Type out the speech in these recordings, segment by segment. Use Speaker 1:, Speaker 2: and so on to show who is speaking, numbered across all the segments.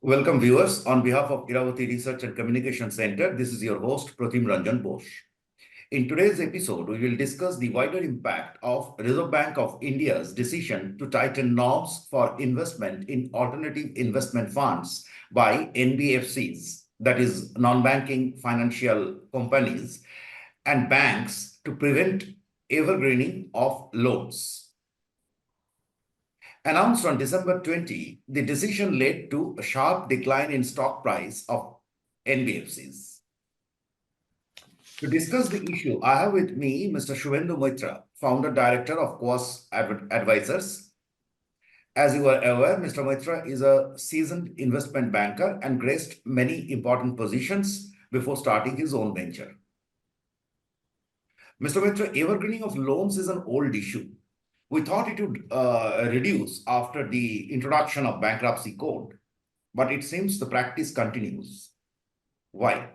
Speaker 1: Welcome viewers. On behalf of Iravati Research and Communication Center, this is your host Pratim Ranjan Bose. In today's episode, we will discuss the wider impact of Reserve Bank of India's decision to tighten norms for investment in alternative investment funds by NBFCs, that is non-banking financial companies, and banks to prevent evergreening of loans. Announced on December 20, the decision led to a sharp decline in stock price of NBFCs. To discuss the issue, I have with me Mr. Subhendu Moitra, founder director of Quas Advisors. As you are aware, Mr. Moitra is a seasoned investment banker and graced many important positions before starting his own venture. Mr. Moitra, evergreening of loans is an old issue. We thought it would reduce after the introduction of bankruptcy code, but it seems the practice continues. Why?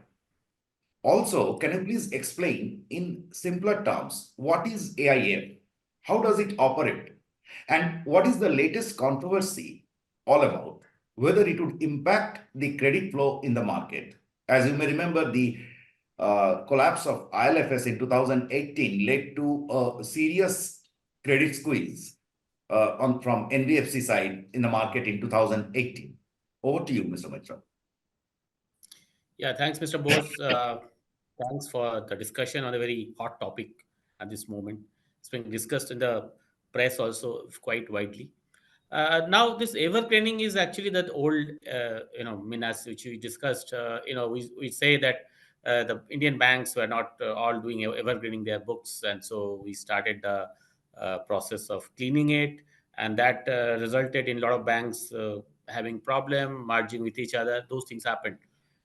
Speaker 1: Also, can you please explain in simpler terms, what is AIF? How does it operate? And what is the latest controversy all about? Whether it would impact the credit flow in the market. As you may remember, the collapse of ILFS in 2018 led to a serious credit squeeze from NBFC side in the market in 2018. Over to you, Mr. Moitra.
Speaker 2: Yeah, thanks, Mr. Bose. Thanks for the discussion on a very hot topic at this moment. It's been discussed in the press also quite widely. Now, this evergreening is actually that old, menace which we discussed. We say that the Indian banks were not all doing evergreening their books, and so we started the process of cleaning it, and that resulted in a lot of banks having problem merging with each other. Those things happened,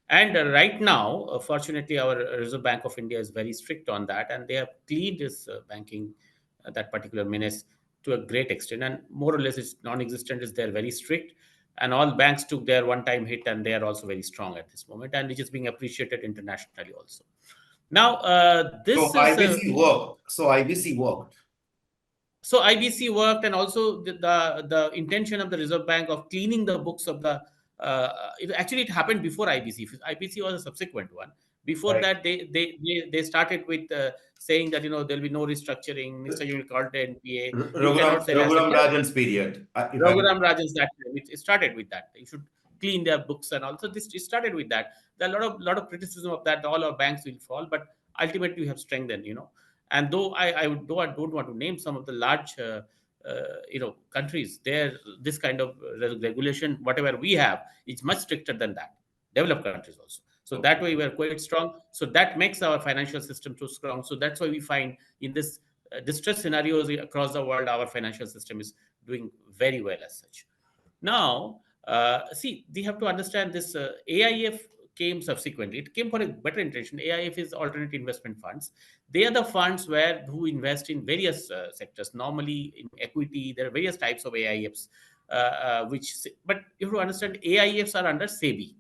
Speaker 2: and right now fortunately our Reserve Bank of India is very strict on that, and they have cleaned this banking that particular menace to a great extent, and more or less it's non-existent. Is they're very strict, and all banks took their one-time hit, and they are also very strong at this moment, and which is being appreciated internationally also. Now
Speaker 1: IBC worked.
Speaker 2: So IBC worked, and also the intention of the Reserve Bank of cleaning the books of the it happened before IBC. IBC was a subsequent one. Before that, they started with saying that there'll be no restructuring. Mr. You will call it NPA.
Speaker 1: Raghuram Rajan's period.
Speaker 2: Raghuram Rajan's that it started with that. You should clean their books, and also this it started with that. There are a lot of criticism of that. All our banks will fall, but ultimately we have strengthened. And though I don't want to name some of the large countries, there this kind of regulation, whatever we have, is much stricter than that. Developed countries also. So that way we are quite strong. So that makes our financial system so strong. So that's why we find in this distress scenarios across the world, our financial system is doing very well as such. Now, we have to understand this AIF came subsequently. It came for a better intention. AIF is alternate investment funds. They are the funds who invest in various sectors. Normally in equity, there are various types of AIFs. But you have to understand, AIFs are under SEBI.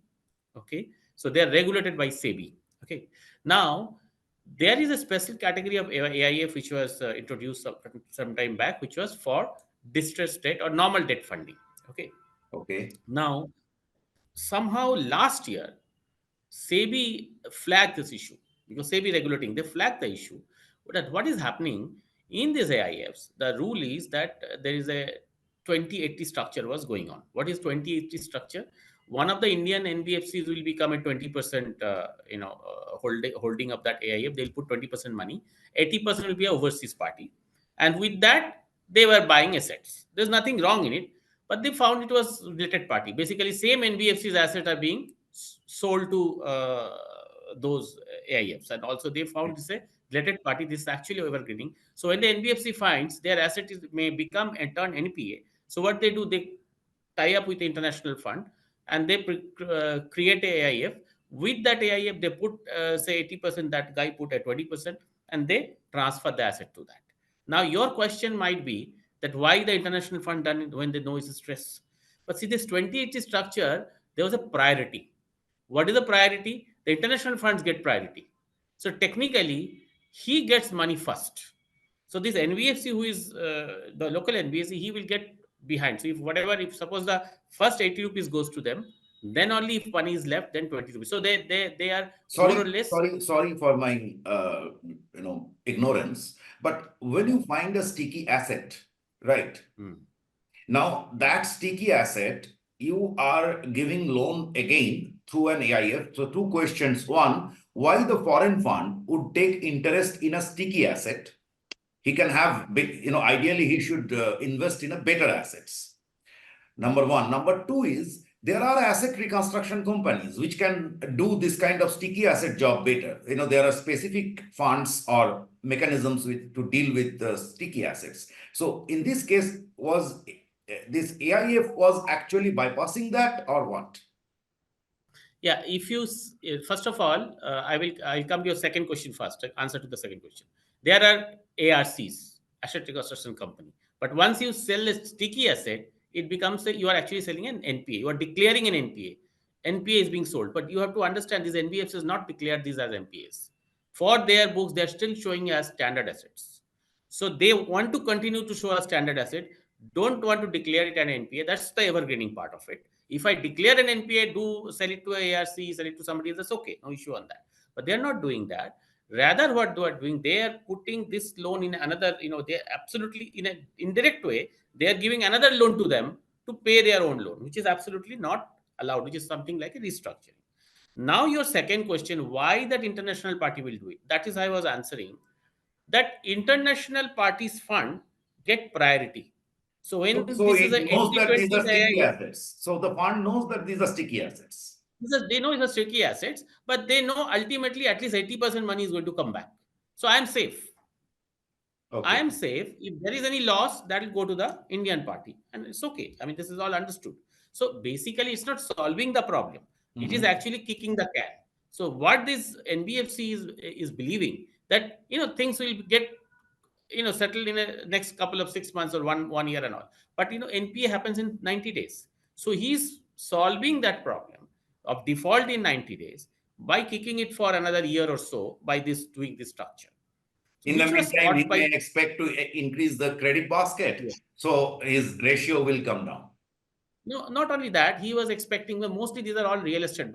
Speaker 2: Okay, so they are regulated by SEBI. Okay, now there is a special category of AIF which was introduced some time back, which was for distressed debt or normal debt funding. Okay. Now, somehow last year, SEBI flagged this issue, because SEBI regulating, they flagged the issue. But what is happening in these AIFs, the rule is that there is a 20-80 structure was going on. What is 20-80 structure? One of the Indian NBFCs will become a 20% holding of that AIF. They'll put 20% money. 80% will be an overseas party. And with that, they were buying assets. There's nothing wrong in it, but they found it was related party. Basically, same NBFC's assets are being sold to those AIFs, and also they found this a related party. This is actually evergreening. So when the NBFC finds their asset may become and turn NPA, so what they do, they tie up with the international fund, and they create a AIF. With that AIF, they put say 80%. That guy put at 20%, and they transfer the asset to that. Now your question might be that why the international fund done it when they know it's a stress? But see, this 20-80 structure, there was a priority. What is the priority? The international funds get priority. So technically, he gets money first. So this NBFC, who is the local NBFC, he will get behind. So if suppose the first 80 rupees goes to them, Then only if money is left, then 20 rupees. So they are more or
Speaker 1: Sorry,
Speaker 2: less.
Speaker 1: sorry for my ignorance. But when you find a sticky asset, right?
Speaker 2: Hmm.
Speaker 1: Now that sticky asset, you are giving loan again through an AIF. So two questions. One, why the foreign fund would take interest in a sticky asset? He can have, ideally he should invest in a better assets. Number one. Number two is there are asset reconstruction companies which can do this kind of sticky asset job better. There are specific funds or mechanisms to deal with the sticky assets. So in this case, was this AIF was actually bypassing that or what?
Speaker 2: Yeah, if you first of all, I'll come to your second question first. Answer to the second question. There are ARCs, asset reconstruction company, but once you sell a sticky asset, it becomes you are actually selling an NPA. You are declaring an NPA. NPA is being sold, but you have to understand these NBFCs not declared these as NPAs. For their books, they are still showing as standard assets. So they want to continue to show a standard asset, don't want to declare it an NPA. That's the evergreening part of it. If I declare an NPA, do sell it to a ARC, sell it to somebody, that's okay, no issue on that. But they're not doing that. Rather, what they are doing, they are putting this loan in another, they're absolutely in an indirect way, they are giving another loan to them to pay their own loan, which is absolutely not allowed, which is something like a restructuring. Now, your second question, why that international party will do it? That is, I was answering that international parties fund get priority. So when
Speaker 1: So
Speaker 2: this is
Speaker 1: it
Speaker 2: a
Speaker 1: knows that these
Speaker 2: 80/20
Speaker 1: are sticky
Speaker 2: AIF,
Speaker 1: assets. So the fund knows that these are sticky assets.
Speaker 2: they know it's a sticky assets, but they know ultimately at least 80% money is going to come back. So I am safe. I
Speaker 1: Okay.
Speaker 2: am safe. If there is any loss, that will go to the Indian party, and it's okay. I mean, this is all understood. So basically, it's not solving the problem; it is
Speaker 1: Mhm.
Speaker 2: actually kicking the can. So what this NBFC is believing that things will get settled in a next couple of 6 months or one year and all. But NPA happens in 90 days. So he's solving that problem of default in 90 days by kicking it for another year or so by this doing this structure. So
Speaker 1: In the
Speaker 2: which was
Speaker 1: meantime, he
Speaker 2: caught
Speaker 1: may
Speaker 2: by.
Speaker 1: expect to increase the credit basket,
Speaker 2: Yeah.
Speaker 1: so his ratio will come down.
Speaker 2: No, not only that, he was expecting mostly these are all real estate,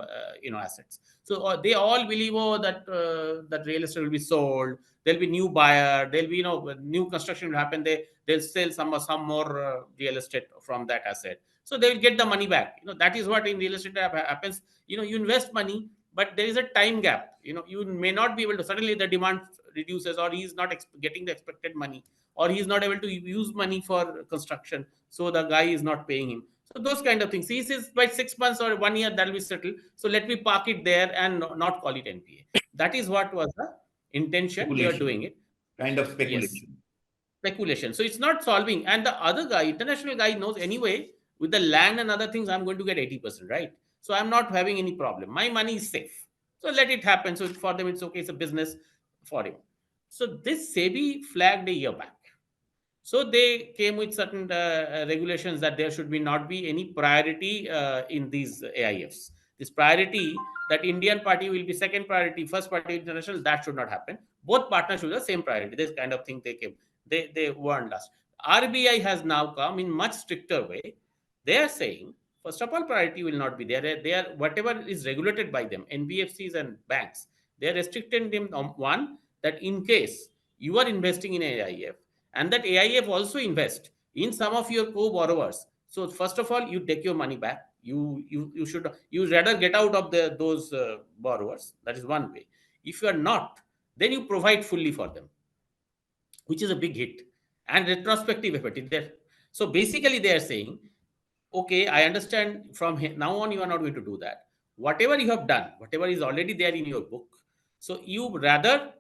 Speaker 2: assets. So they all believe, oh, that real estate will be sold. There'll be new buyer. There'll be new construction will happen. They'll sell some more real estate from that asset. So they will get the money back. That is what in real estate happens. You invest money, but there is a time gap. You may not be able to suddenly the demand reduces, or he's not getting the expected money, or he's not able to use money for construction. So the guy is not paying him, so those kind of things. He says by 6 months or 1 year that will be settled. So let me park it there and not call it NPA. That is what was the intention. They are doing
Speaker 1: Speculation,
Speaker 2: it.
Speaker 1: kind of
Speaker 2: Yes,
Speaker 1: speculation.
Speaker 2: speculation. So it's not solving. And the other guy, international guy, knows anyway with the land and other things, I'm going to get 80%, right? So I'm not having any problem. My money is safe. So let it happen. So for them, it's okay. It's a business for him. So this SEBI flagged a year back. So they came with certain regulations that there should be not be any priority in these AIFs. This priority that Indian party will be second priority, first party international, that should not happen. Both partners should have the same priority. This kind of thing they came. They warned us. RBI has now come in much stricter way. They are saying first of all priority will not be there. They are whatever is regulated by them, NBFCs and banks. They are restricting them on one that in case you are investing in AIF and that AIF also invest in some of your co-borrowers. So first of all, you take your money back. You should you rather get out of those borrowers. That is one way. If you are not, then you provide fully for them, which is a big hit and retrospective effect is there. So basically, they are saying, okay, I understand from now on you are not going to do that. Whatever you have done, whatever is already there in your book, so you rather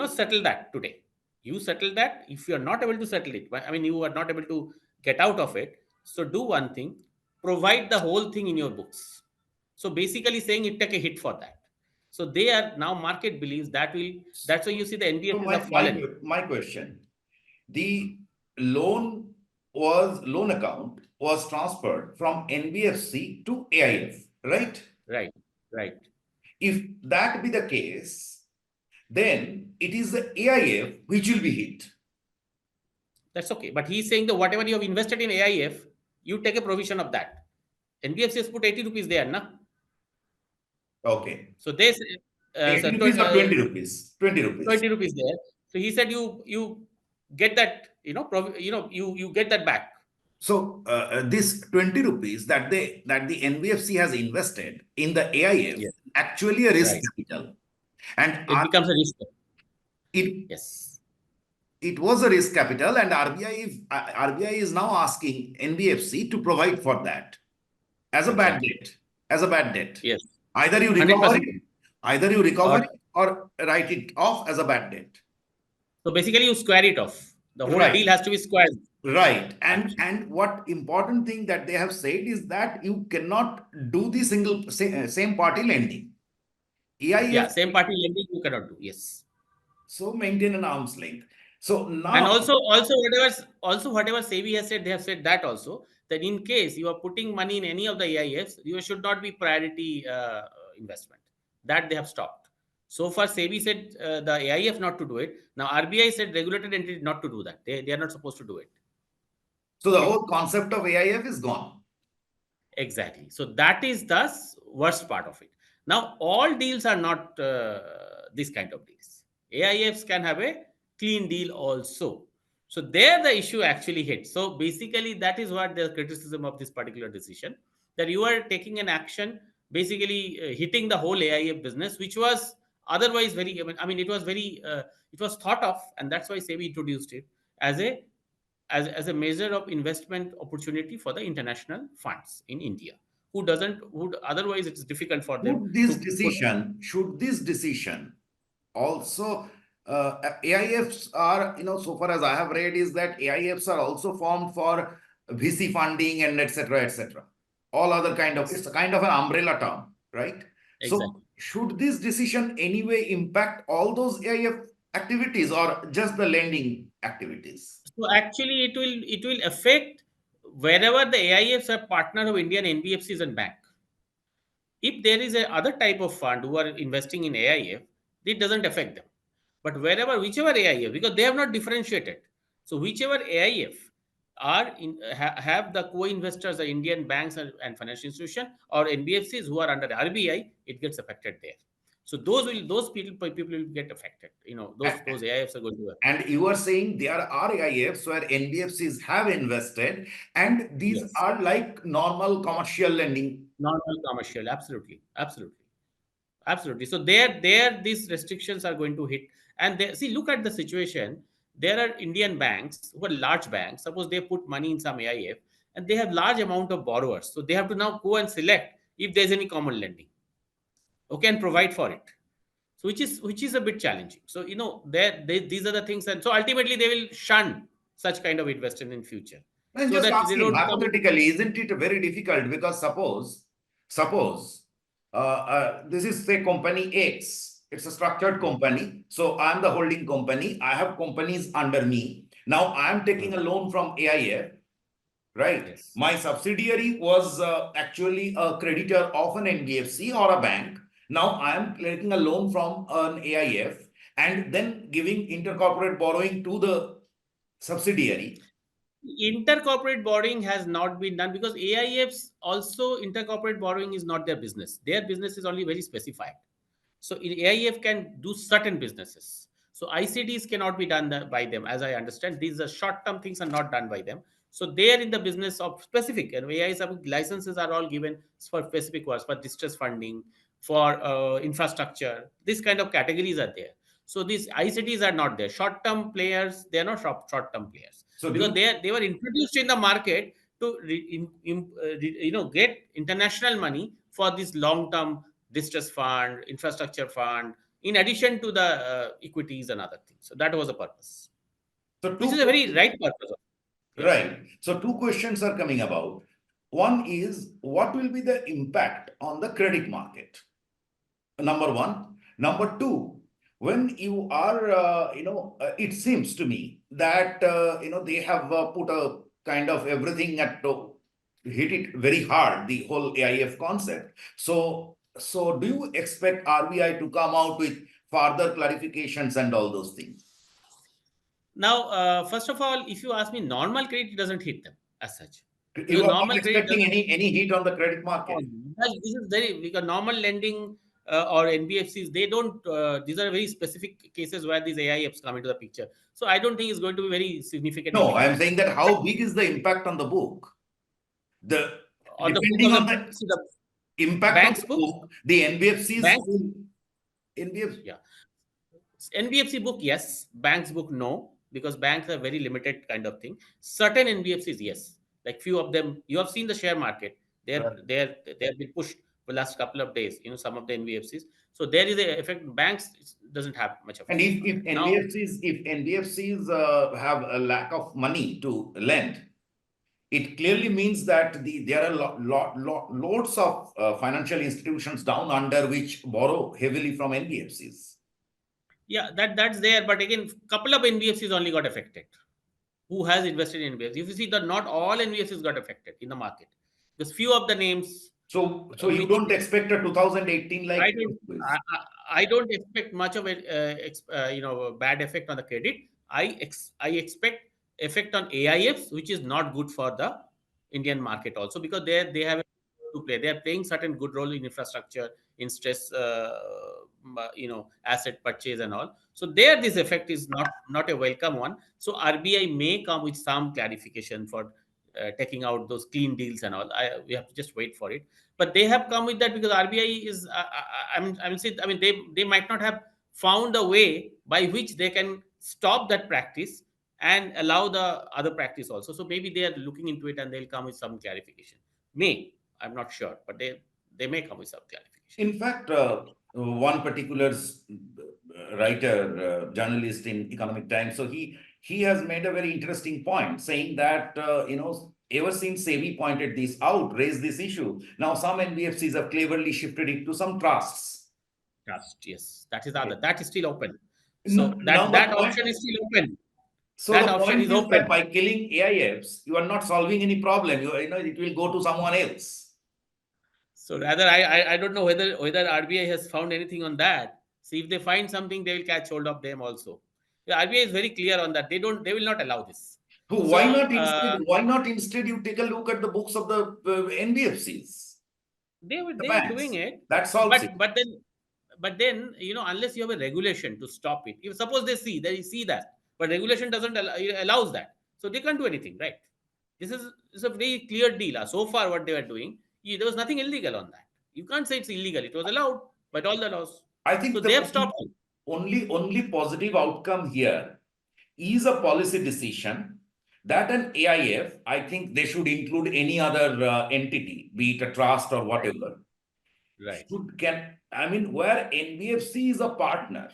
Speaker 2: settle that today. You settle that. If you are not able to settle it, I mean you are not able to get out of it, so do one thing, provide the whole thing in your books. So basically saying it take a hit for that. So they are now market believes that will, that's why you see the
Speaker 1: So
Speaker 2: NBFCs
Speaker 1: my
Speaker 2: have
Speaker 1: my
Speaker 2: fallen.
Speaker 1: my question: the loan account was transferred from NBFC to AIF, right?
Speaker 2: Right, right.
Speaker 1: If that be the case, then it is the AIF which will be hit.
Speaker 2: That's okay. But he's saying that whatever you have invested in AIF, you take a provision of that. NBFC has put 80 rupees there, na?
Speaker 1: Okay.
Speaker 2: So they say,
Speaker 1: 80
Speaker 2: so
Speaker 1: rupees or 20 rupees? 20 rupees.
Speaker 2: 20 rupees there. So he said you get that, you get that back.
Speaker 1: So this 20 rupees that the NBFC has invested in the AIF
Speaker 2: Yes,
Speaker 1: actually a risk
Speaker 2: right.
Speaker 1: capital, and
Speaker 2: It becomes a risk.
Speaker 1: it
Speaker 2: Yes,
Speaker 1: it was a risk capital, and RBI is now asking NBFC to provide for that as a bad
Speaker 2: exactly.
Speaker 1: debt, as a bad debt.
Speaker 2: Yes,
Speaker 1: Either you recover
Speaker 2: 100%.
Speaker 1: it, either you recover
Speaker 2: Or
Speaker 1: it or write it off as a bad debt.
Speaker 2: so basically you square it off. The whole
Speaker 1: Right.
Speaker 2: deal has to be squared.
Speaker 1: Right. And
Speaker 2: Actually,
Speaker 1: what important thing that they have said is that you cannot do the same party lending.
Speaker 2: yeah,
Speaker 1: AIF,
Speaker 2: same party lending you cannot do. Yes.
Speaker 1: so maintain an arm's length. So
Speaker 2: And
Speaker 1: now,
Speaker 2: also whatever SEBI has said, they have said that also, that in case you are putting money in any of the AIFs, you should not be priority investment. That they have stopped. So far, SEBI said the AIF not to do it. Now RBI said regulated entity not to do that. They are not supposed to do it.
Speaker 1: so the
Speaker 2: Okay.
Speaker 1: whole concept of AIF is gone.
Speaker 2: Exactly. So that is the worst part of it. Now, all deals are not this kind of deals. AIFs can have a clean deal also. So there the issue actually hits. So basically, that is what the criticism of this particular decision, that you are taking an action, basically hitting the whole AIF business, which was otherwise very, it was very, it was thought of, and that's why SEBI introduced it as a measure of investment opportunity for the international funds in India, who otherwise it's difficult for them to put.
Speaker 1: Should this decision also, AIFs are, so far as I have read, is that AIFs are also formed for VC funding and etc. etc. All other kind of,
Speaker 2: Yes,
Speaker 1: it's a kind of an umbrella term, right? So
Speaker 2: exactly.
Speaker 1: should this decision anyway impact all those AIF activities or just the lending activities?
Speaker 2: So actually, it will affect wherever the AIFs are partner of Indian NBFCs and bank. If there is a other type of fund who are investing in AIF, it doesn't affect them. But whichever AIF, because they have not differentiated. So whichever AIF have the co-investors, the Indian banks and financial institution or NBFCs who are under RBI, it gets affected there. So those people will get affected. Those AIFs are going to.
Speaker 1: And you are saying there are AIFs where NBFCs have invested, and these
Speaker 2: Yes.
Speaker 1: are like normal commercial lending.
Speaker 2: Non commercial, absolutely, absolutely, absolutely. So there these restrictions are going to hit. And see, look at the situation. There are Indian banks who are large banks. Suppose they put money in some AIF and they have large amount of borrowers. So they have to now go and select if there's any common lending. Okay, and provide for it. So which is a bit challenging. So these are the things, and so ultimately they will shun such kind of investment in future,
Speaker 1: I'm
Speaker 2: so
Speaker 1: just
Speaker 2: that they
Speaker 1: asking
Speaker 2: don't come.
Speaker 1: hypothetically, isn't it very difficult? Because suppose this is say company X. It's a structured
Speaker 2: Yes.
Speaker 1: company. So I'm the holding company. I have companies under me. Now I'm taking a loan from AIF, right?
Speaker 2: Yes.
Speaker 1: My subsidiary was actually a creditor of an NBFC or a bank. Now I'm taking a loan from an AIF and then giving intercorporate borrowing to the subsidiary.
Speaker 2: Intercorporate borrowing has not been done because AIFs also, intercorporate borrowing is not their business. Their business is only very specified. So AIF can do certain businesses. So ICDs cannot be done by them, as I understand. These are short-term things are not done by them. So they are in the business of specific, and AIS licenses are all given for specific works, for distress funding, for infrastructure. This kind of categories are there. So these ICDs are not there. Short-term players, they are not short-term players
Speaker 1: So
Speaker 2: because
Speaker 1: do
Speaker 2: they were introduced in the market to get international money for this long-term distress fund, infrastructure fund, in addition to the equities and other things. So that was the purpose,
Speaker 1: so
Speaker 2: which
Speaker 1: two
Speaker 2: is a very right purpose. Yeah.
Speaker 1: right. So two questions are coming about. One is what will be the impact on the credit market? Number one. Number two, when you are, it seems to me that, they have put a kind of everything hit it very hard, the whole AIF concept. So do you expect RBI to come out with further clarifications and all those things?
Speaker 2: Now, first of all, if you ask me, normal credit doesn't hit them as such.
Speaker 1: You are not
Speaker 2: normal credit
Speaker 1: expecting any heat on the credit market.
Speaker 2: this is very, because normal lending or NBFCs, they don't, these are very specific cases where these AIFs come into the picture. So I don't think it's going to be very significant
Speaker 1: No, I
Speaker 2: impact
Speaker 1: am saying that how big is the impact on the book? The
Speaker 2: on the book
Speaker 1: depending
Speaker 2: of
Speaker 1: on the
Speaker 2: the
Speaker 1: impact on
Speaker 2: bank's
Speaker 1: the
Speaker 2: books.
Speaker 1: book, the NBFCs
Speaker 2: Banks,
Speaker 1: will NBFC.
Speaker 2: yeah. NBFC book, yes. Banks book, no, because banks are very limited kind of thing. Certain NBFCs, yes. Like few of them, you have seen the share market. They have been pushed for the last couple of days. Some of the NBFCs. So there is a effect. Banks doesn't have much of
Speaker 1: And
Speaker 2: effect on
Speaker 1: if
Speaker 2: that. Now,
Speaker 1: NBFCs have a lack of money to lend, it clearly means that there are loads of financial institutions down under which borrow heavily from NBFCs.
Speaker 2: yeah, that's there. But again, couple of NBFCs only got affected. Who has invested in NBFCs? If you see that not all NBFCs got affected in the market. There's few of the names
Speaker 1: So you
Speaker 2: which
Speaker 1: don't expect a 2018
Speaker 2: I
Speaker 1: like
Speaker 2: don't
Speaker 1: quiz.
Speaker 2: I don't expect much of a a bad effect on the credit. I expect effect on AIFs, which is not good for the Indian market also, because they have to play. They are playing certain good role in infrastructure, in stress, asset purchase and all. So there, this effect is not a welcome one. So RBI may come with some clarification for taking out those clean deals and all. We have to just wait for it, but they have come with that because RBI is. I'm saying. I mean, they might not have found a way by which they can stop that practice and allow the other practice also. So maybe they are looking into it and they'll come with some clarification. May, I'm not sure, but they may come with some clarification.
Speaker 1: In fact, one particular writer, journalist in Economic Times, so he has made a very interesting point, saying that ever since SEBI pointed this out, raised this issue, now some NBFCs have cleverly shifted it to some trusts.
Speaker 2: Trust, yes, that is the other. That is still open.
Speaker 1: Now
Speaker 2: So that
Speaker 1: the point.
Speaker 2: option is still open.
Speaker 1: So
Speaker 2: That
Speaker 1: the
Speaker 2: option
Speaker 1: point
Speaker 2: is
Speaker 1: is that
Speaker 2: open.
Speaker 1: by killing AIFs, you are not solving any problem. It will go to someone else.
Speaker 2: So rather, I don't know whether RBI has found anything on that. See, if they find something, they will catch hold of them also. The RBI is very clear on that. They will not allow this.
Speaker 1: So
Speaker 2: So
Speaker 1: why not instead you take a look at the books of the NBFCs, the
Speaker 2: they were doing
Speaker 1: banks?
Speaker 2: it,
Speaker 1: That solves it.
Speaker 2: but then unless you have a regulation to stop it, if suppose they see that, but regulation doesn't allows that, so they can't do anything, right? This is a very clear deal. So far, what they were doing, there was nothing illegal on that. You can't say it's illegal. It was allowed by all the laws.
Speaker 1: I
Speaker 2: So
Speaker 1: think
Speaker 2: they
Speaker 1: the
Speaker 2: have stopped it.
Speaker 1: only positive outcome here is a policy decision that an AIF, I think they should include any other entity, be it a trust or whatever.
Speaker 2: Right.
Speaker 1: Where NBFC is a partner,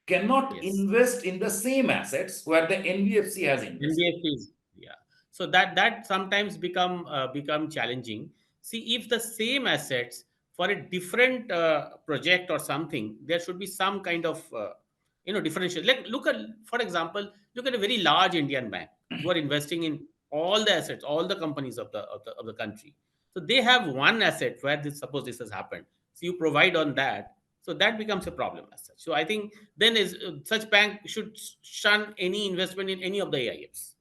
Speaker 1: cannot
Speaker 2: Yes.
Speaker 1: invest in the same assets where the NBFC has invested.
Speaker 2: NBFCs, yeah. So that sometimes become challenging. See, if the same assets for a different project or something, there should be some kind of differential. Like look at, for example, look at a very large Indian bank who are investing in all the assets, all the companies of the country. So they have one asset where suppose this has happened. So you provide on that. So that becomes a problem as such. So I think then is such bank should shun any investment in any of the AIFs.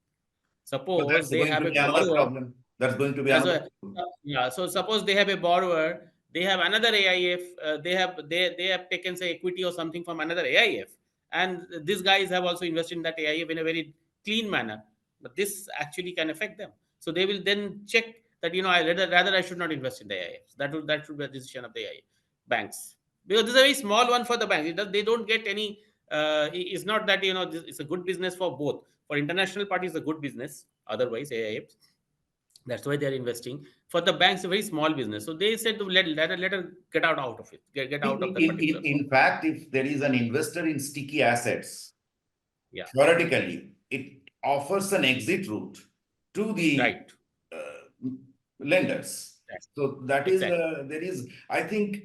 Speaker 1: So
Speaker 2: Suppose
Speaker 1: that's
Speaker 2: they
Speaker 1: going
Speaker 2: have
Speaker 1: to
Speaker 2: a
Speaker 1: be another
Speaker 2: borrower.
Speaker 1: problem. That's going to be
Speaker 2: That's
Speaker 1: another
Speaker 2: a
Speaker 1: problem.
Speaker 2: yeah. So suppose they have a borrower, they have another AIF, they have taken say equity or something from another AIF, and these guys have also invested in that AIF in a very clean manner. But this actually can affect them. So they will then check that I rather I should not invest in the AIFs. That should be a decision of the AIF banks, because this is a very small one for the banks. They don't get any. It's not that it's a good business for both. For international parties, a good business. Otherwise, AIFs, that's why they're investing. For the banks, a very small business. So they said to let her get out of it, get out of that particular
Speaker 1: In fact, if there is an investor in sticky assets,
Speaker 2: yeah,
Speaker 1: theoretically, it offers an exit route to the
Speaker 2: right.
Speaker 1: uh, lenders.
Speaker 2: Yes.
Speaker 1: So that is
Speaker 2: Exactly.
Speaker 1: there is. I think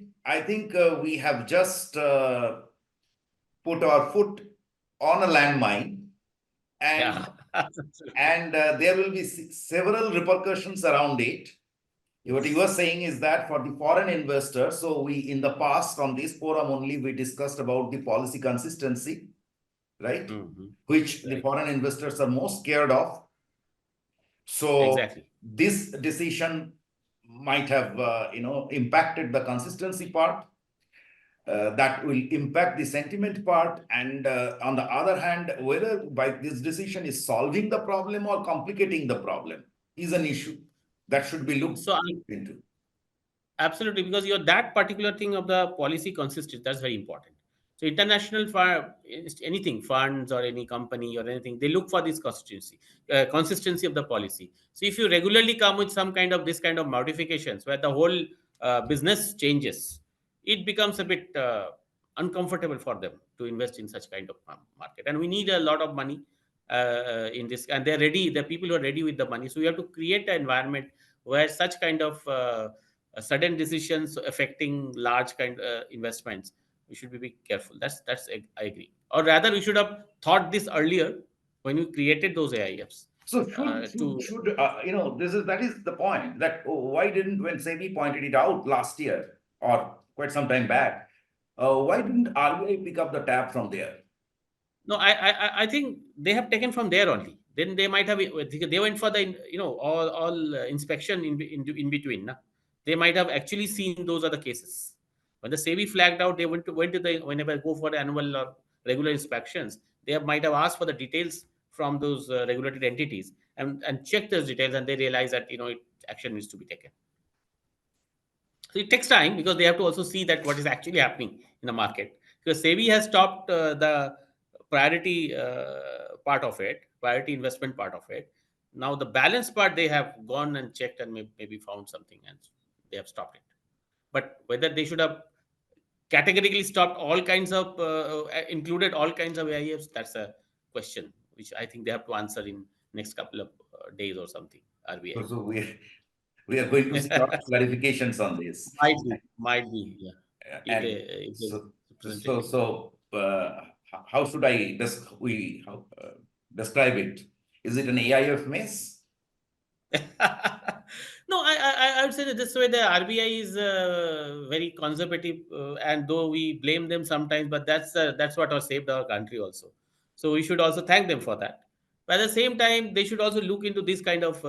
Speaker 1: we have just put our foot on a landmine, and
Speaker 2: Yeah. Absolutely.
Speaker 1: there will be several repercussions around it. What you were
Speaker 2: Yes.
Speaker 1: saying is that for the foreign investor, so we in the past on this forum only we discussed about the policy consistency, right?
Speaker 2: Mhm.
Speaker 1: Which the
Speaker 2: Right.
Speaker 1: foreign investors are most scared of. So
Speaker 2: Exactly.
Speaker 1: this decision might have, impacted the consistency part. That will impact the sentiment part, and on the other hand, whether by this decision is solving the problem or complicating the problem is an issue that should be looked
Speaker 2: So I
Speaker 1: into.
Speaker 2: Absolutely, because that particular thing of the policy consistency, that's very important. So international anything funds or any company or anything, they look for this consistency of the policy. So if you regularly come with some kind of this kind of modifications where the whole business changes, it becomes a bit uncomfortable for them to invest in such kind of market. And we need a lot of money in this, and they're ready. The people who are ready with the money. So we have to create an environment where such kind of sudden decisions affecting large kind investments, we should be careful. That's I agree. Or rather, we should have thought this earlier when we created those AIFs.
Speaker 1: So
Speaker 2: To
Speaker 1: that is the point, that why didn't, when SEBI pointed it out last year or quite some time back, why didn't RBI pick up the tab from there?
Speaker 2: No, I think they have taken from there only. Then they might have they went for the all inspection in between. Na? They might have actually seen those are the cases. When the SEBI flagged out, they went to the whenever go for the annual or regular inspections. Might have asked for the details from those regulated entities and checked those details, and they realize that action needs to be taken. So it takes time because they have to also see that what is actually happening in the market. Because SEBI has stopped the priority part of it, priority investment part of it. Now the balance part, they have gone and checked and maybe found something and they have stopped it. But whether they should have categorically stopped all kinds of, included all kinds of AIFs, that's a question which I think they have to answer in next couple of days or something. RBI.
Speaker 1: So we are going to see a lot of clarifications on this.
Speaker 2: Might be, yeah.
Speaker 1: And
Speaker 2: If they
Speaker 1: so,
Speaker 2: present
Speaker 1: so,
Speaker 2: it.
Speaker 1: so how should I describe it? Is it an AIF mess?
Speaker 2: No, I would say that this way the RBI is very conservative, and though we blame them sometimes, but that's what has saved our country also. So we should also thank them for that. But at the same time, they should also look into this kind of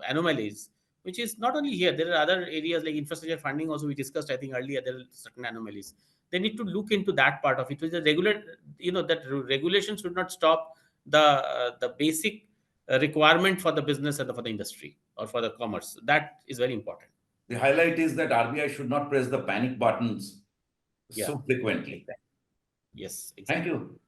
Speaker 2: anomalies, which is not only here. There are other areas like infrastructure funding. Also, we discussed I think earlier there are certain anomalies. They need to look into that part of it. Which is regular, that regulation should not stop the basic requirement for the business and for the industry or for the commerce. That is very important.
Speaker 1: The highlight is that RBI should not press the panic buttons
Speaker 2: Yeah,
Speaker 1: so frequently.
Speaker 2: exactly. Yes,
Speaker 1: Thank
Speaker 2: exactly.
Speaker 1: you.